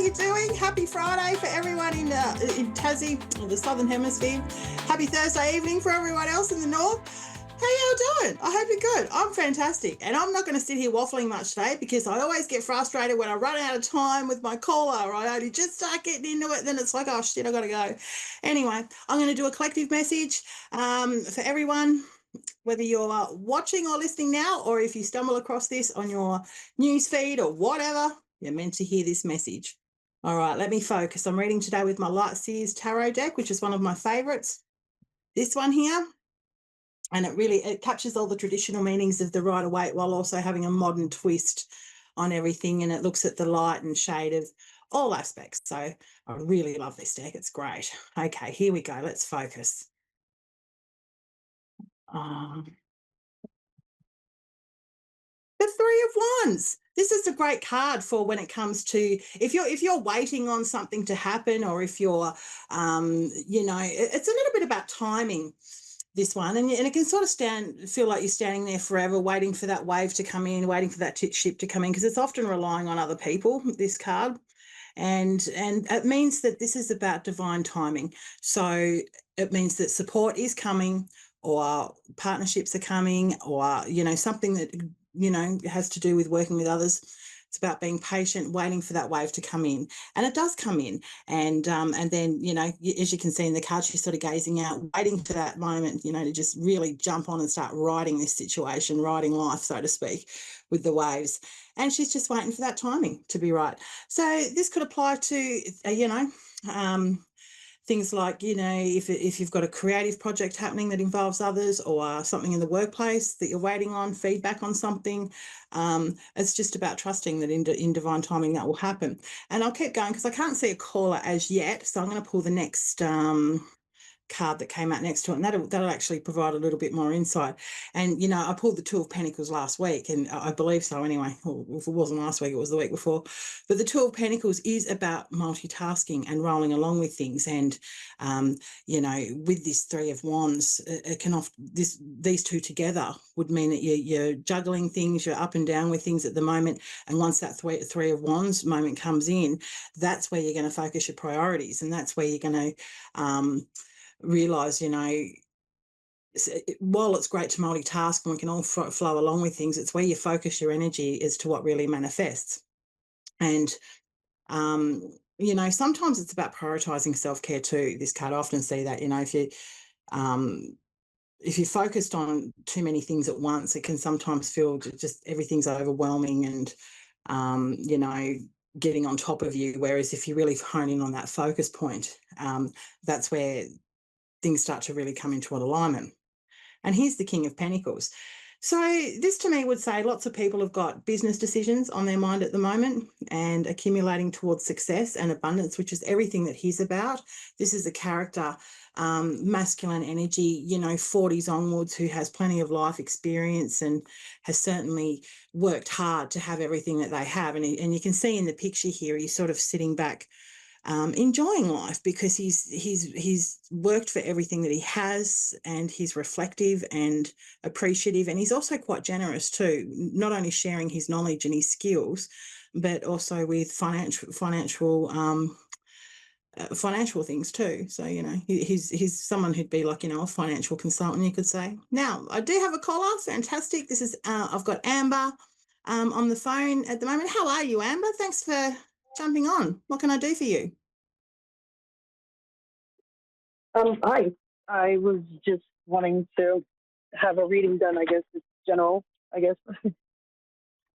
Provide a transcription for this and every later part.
you doing? Happy Friday for everyone in Tassie, or the Southern Hemisphere. Happy Thursday evening for everyone else in the North. How y'all doing? I hope you're good. I'm fantastic. And I'm not going to sit here waffling much today because I always get frustrated when I run out of time with my caller. I only just start getting into it, then it's like, oh shit, I got to go. Anyway, I'm going to do a collective message for everyone, whether you're watching or listening now, or if you stumble across this on your news feed or whatever, you're meant to hear this message. All right, let me focus. I'm reading today with my Light Seers Tarot deck, which is one of my favorites. This one here. And it captures all the traditional meanings of the Rider-Waite while also having a modern twist on everything. And it looks at the light and shade of all aspects. So I really love this deck. It's great. Okay, here we go. Let's focus. The Three of Wands. This is a great card for when it comes to if you're waiting on something to happen, or if you're it's a little bit about timing, this one, and it can sort of feel like you're standing there forever waiting for that wave to come in, waiting for that ship to come in, because it's often relying on other people, this card. And it means that this is about divine timing. So it means that support is coming, or partnerships are coming, or something that has to do with working with others. It's about being patient, waiting for that wave to come in, and it does come in. And then as you can see in the card, she's sort of gazing out, waiting for that moment, to just really jump on and start riding this situation, riding life, so to speak, with the waves. And she's just waiting for that timing to be right. So this could apply to things like, if you've got a creative project happening that involves others, or something in the workplace that you're waiting on, feedback on something. It's just about trusting that in divine timing that will happen. And I'll keep going because I can't see a caller as yet. So I'm going to pull the next card that came out next to it, and that'll actually provide a little bit more insight. And I pulled the Two of Pentacles last week, and I believe so anyway. Well, if it wasn't last week, it was the week before. But the Two of Pentacles is about multitasking and rolling along with things. And with this Three of Wands, it can often these two together would mean that you're juggling things, you're up and down with things at the moment. And once that Three of Wands moment comes in, that's where you're going to focus your priorities, and that's where you're going to realize, while it's great to multitask and we can all flow along with things, it's where you focus your energy as to what really manifests. And sometimes it's about prioritizing self-care too. This card, I often see that, if you're focused on too many things at once, it can sometimes feel just everything's overwhelming and getting on top of you. Whereas if you really hone in on that focus point, that's where things start to really come into an alignment. And here's the King of Pentacles. So this to me would say lots of people have got business decisions on their mind at the moment and accumulating towards success and abundance, which is everything that he's about. This is a character, masculine energy, 40s onwards, who has plenty of life experience and has certainly worked hard to have everything that they have. And you can see in the picture here, he's sort of sitting back, enjoying life, because he's worked for everything that he has, and he's reflective and appreciative, and he's also quite generous too, not only sharing his knowledge and his skills, but also with financial things too. So he's someone who'd be like a financial consultant, you could say. Now I do have a caller. Fantastic. This is I've got Amber on the phone at the moment. How are you, Amber? Thanks for jumping on. What can I do for you? Hi. I was just wanting to have a reading done, I guess. It's general, I guess.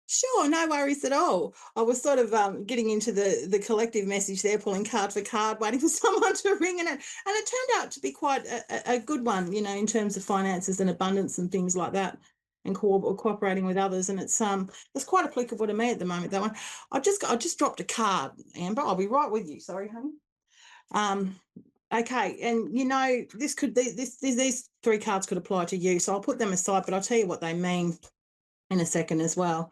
Sure, no worries at all. I was sort of getting into the collective message there, pulling card for card, waiting for someone to ring, and it turned out to be quite a good one, in terms of finances and abundance and things like that, and cooperating with others. And it's quite applicable to me at the moment, that one. I just dropped a card, Amber. I'll be right with you. Sorry, honey. Okay, and these three cards could apply to you, so I'll put them aside, but I'll tell you what they mean in a second as well.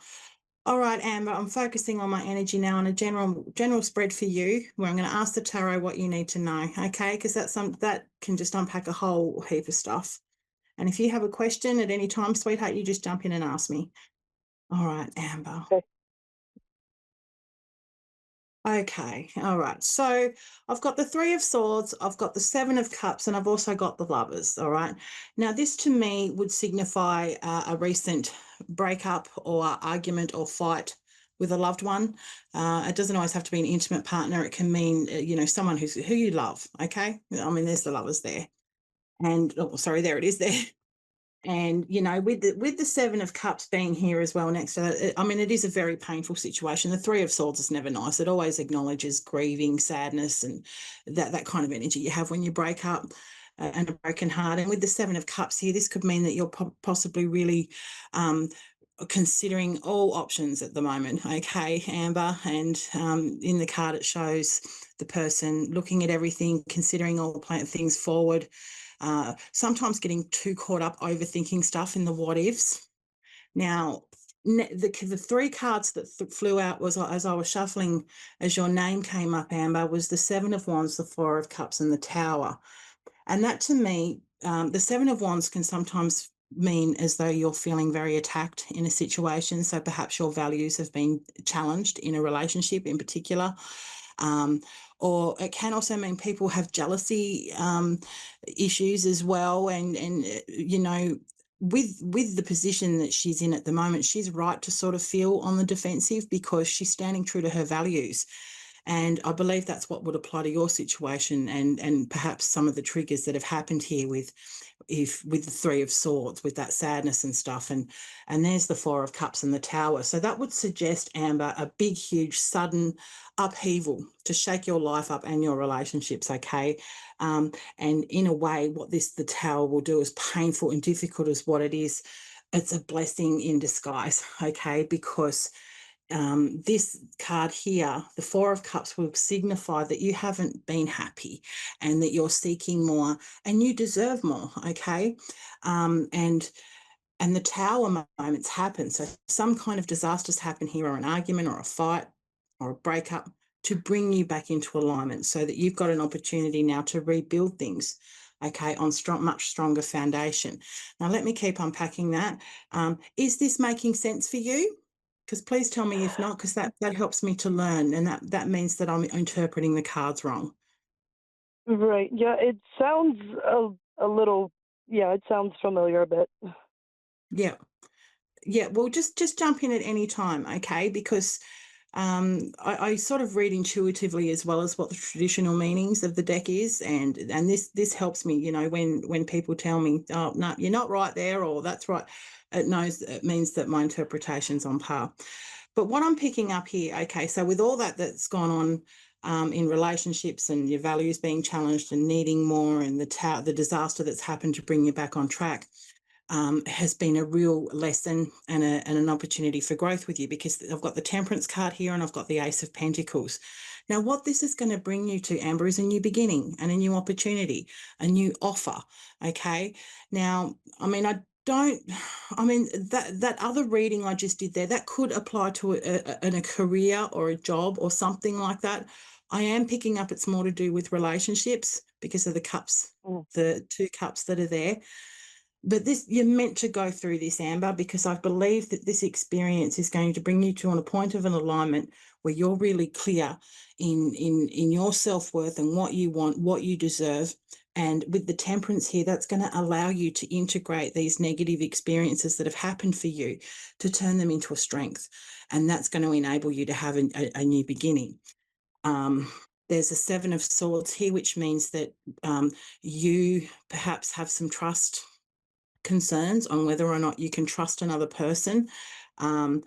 All right, Amber, I'm focusing on my energy now on a general spread for you, where I'm going to ask the tarot what you need to know, okay? Because that can just unpack a whole heap of stuff. And if you have a question at any time, sweetheart, you just jump in and ask me. All right, Amber. Okay. Okay, all right. So I've got the Three of Swords, I've got the Seven of Cups, and I've also got the Lovers. All right. Now, this to me would signify a recent breakup or argument or fight with a loved one. It doesn't always have to be an intimate partner. It can mean, someone who you love. Okay. I mean, there's the Lovers there, and oh, sorry, there it is there. And with the Seven of Cups being here as well next to that, I mean, it is a very painful situation. The Three of Swords is never nice. It always acknowledges grieving, sadness, and that kind of energy you have when you break up, and a broken heart. And with the Seven of Cups here, this could mean that you're possibly really um, considering all options at the moment. Okay, Amber. And in the card, it shows the person looking at everything, considering all the things forward, sometimes getting too caught up overthinking stuff in the what ifs. Now, the three cards that flew out was as I was shuffling, as your name came up, Amber, was the Seven of Wands, the Four of Cups, and the Tower. And that to me, the Seven of Wands can sometimes mean as though you're feeling very attacked in a situation. So perhaps your values have been challenged in a relationship in particular. Um, or it can also mean people have jealousy issues as well. And with the position that she's in at the moment, she's right to sort of feel on the defensive because she's standing true to her values. And I believe that's what would apply to your situation, and perhaps some of the triggers that have happened here with the Three of Swords, with that sadness and stuff. And there's the Four of Cups and the Tower. So that would suggest, Amber, a big, huge, sudden upheaval to shake your life up and your relationships, okay? And in a way, what the Tower will do, is painful and difficult as what it is, it's a blessing in disguise, okay? Because this card here, the Four of Cups, will signify that you haven't been happy and that you're seeking more and you deserve more, okay? And the Tower moments happen. So some kind of disasters happen here, or an argument or a fight or a breakup, to bring you back into alignment so that you've got an opportunity now to rebuild things, okay, on much stronger foundation. Now, let me keep unpacking that. Is this making sense for you? Because please tell me if not, because that helps me to learn, and that means that I'm interpreting the cards wrong. Right. Yeah, it sounds a little, yeah, it sounds familiar a bit. Yeah. Yeah, well, just jump in at any time, okay? Because I sort of read intuitively as well as what the traditional meanings of the deck is, and this helps me. When people tell me, "Oh, no, you're not right there," or "That's right," it means that my interpretation's on par. But what I'm picking up here, okay, so with all that's gone on in relationships and your values being challenged and needing more, and the disaster that's happened to bring you back on track, has been a real lesson and an opportunity for growth with you, because I've got the Temperance card here and I've got the Ace of Pentacles. Now, what this is going to bring you to, Amber, is a new beginning and a new opportunity, a new offer. Okay. Now, I mean, that other reading I just did there, that could apply to a career or a job or something like that. I am picking up it's more to do with relationships because of the cups, Mm. the two cups that are there. But you're meant to go through this, Amber, because I believe that this experience is going to bring you to a point of an alignment where you're really clear in your self-worth and what you want, what you deserve. And with the Temperance here, that's going to allow you to integrate these negative experiences that have happened for you, to turn them into a strength. And that's going to enable you to have a new beginning. Um, there's a Seven of Swords here, which means that you perhaps have some trust concerns on whether or not you can trust another person. Um,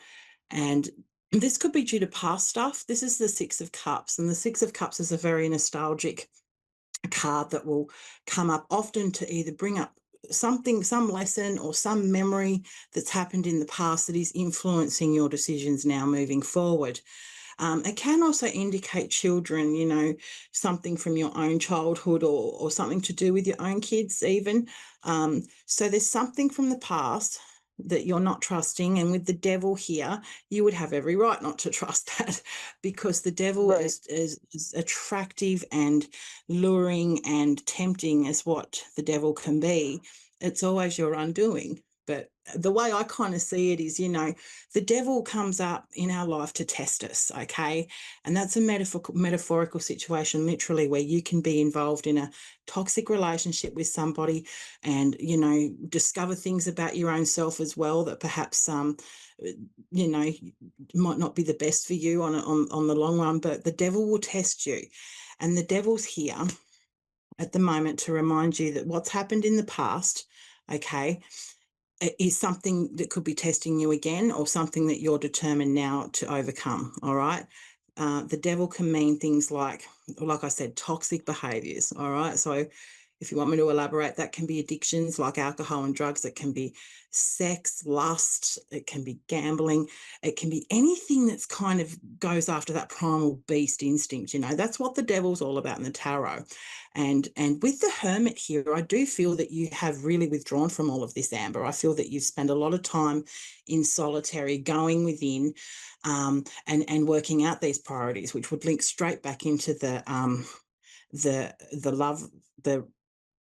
and this could be due to past stuff. This is the Six of Cups, and the Six of Cups is a very nostalgic card that will come up often to either bring up something, some lesson or some memory that's happened in the past that is influencing your decisions now moving forward. It can also indicate children, something from your own childhood, or something to do with your own kids, even. So there's something from the past that you're not trusting. And with the devil here, you would have every right not to trust that, because the devil Right. is attractive and luring and tempting as what the devil can be. It's always your undoing. But the way I kind of see it is, the devil comes up in our life to test us, okay? And that's a metaphorical situation, literally, where you can be involved in a toxic relationship with somebody and, discover things about your own self as well that perhaps, you know, might not be the best for you on the long run, but the devil will test you. And the devil's here at the moment to remind you that what's happened in the past, okay, is something that could be testing you again or something that you're determined now to overcome. All right. The devil can mean things like I said, toxic behaviors. All right. So if you want me to elaborate, that can be addictions like alcohol and drugs. It can be sex, lust. It can be gambling. It can be anything that's kind of goes after that primal beast instinct. That's what the devil's all about in the tarot. And with the hermit here, I do feel that you have really withdrawn from all of this, Amber. I feel that you've spent a lot of time in solitary, going within, and working out these priorities, which would link straight back into the love, the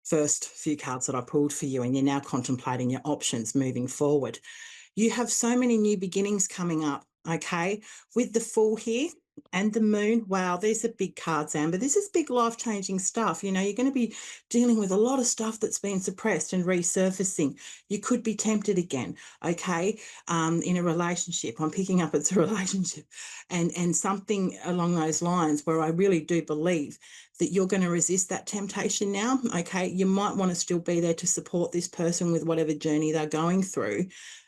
first few cards that I pulled for you, and you're now contemplating your options moving forward. You have so many new beginnings coming up, okay? With the Fool here and the Moon, wow, these are big cards, Amber. This is big life-changing stuff. You're going to be dealing with a lot of stuff that's been suppressed and resurfacing. You could be tempted again, okay, in a relationship. I'm picking up it's a relationship and something along those lines where I really do believe that you're going to resist that temptation now, okay? You might want to still be there to support this person with whatever journey they're going through,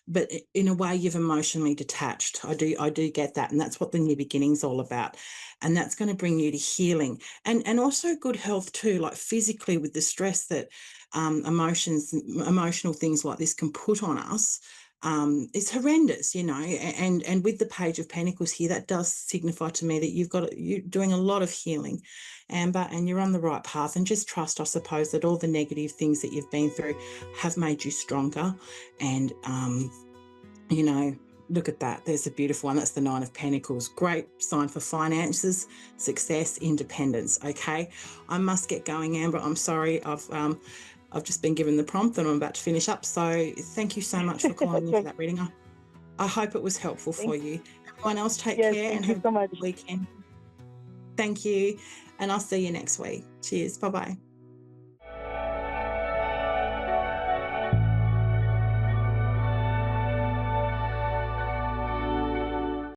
but in a way you've emotionally detached. I do get that, and that's what the new beginning's all about. And that's going to bring you to healing and also good health too, like physically, with the stress that emotional things like this can put on us. It's horrendous, and with the Page of Pentacles here, that does signify to me that you're doing a lot of healing, Amber, and you're on the right path. And just trust, I suppose, that all the negative things that you've been through have made you stronger. And look at that. There's a beautiful one. That's the Nine of Pentacles. Great sign for finances, success, independence. Okay, I must get going, Amber. I'm sorry. I've just been given the prompt and I'm about to finish up. So thank you so much for calling in for Okay. that reading. I hope it was helpful for Thank, you. Everyone else, take yes, care and thank you have a so much. good weekend. Thank you. And I'll see you next week. Cheers. Bye-bye.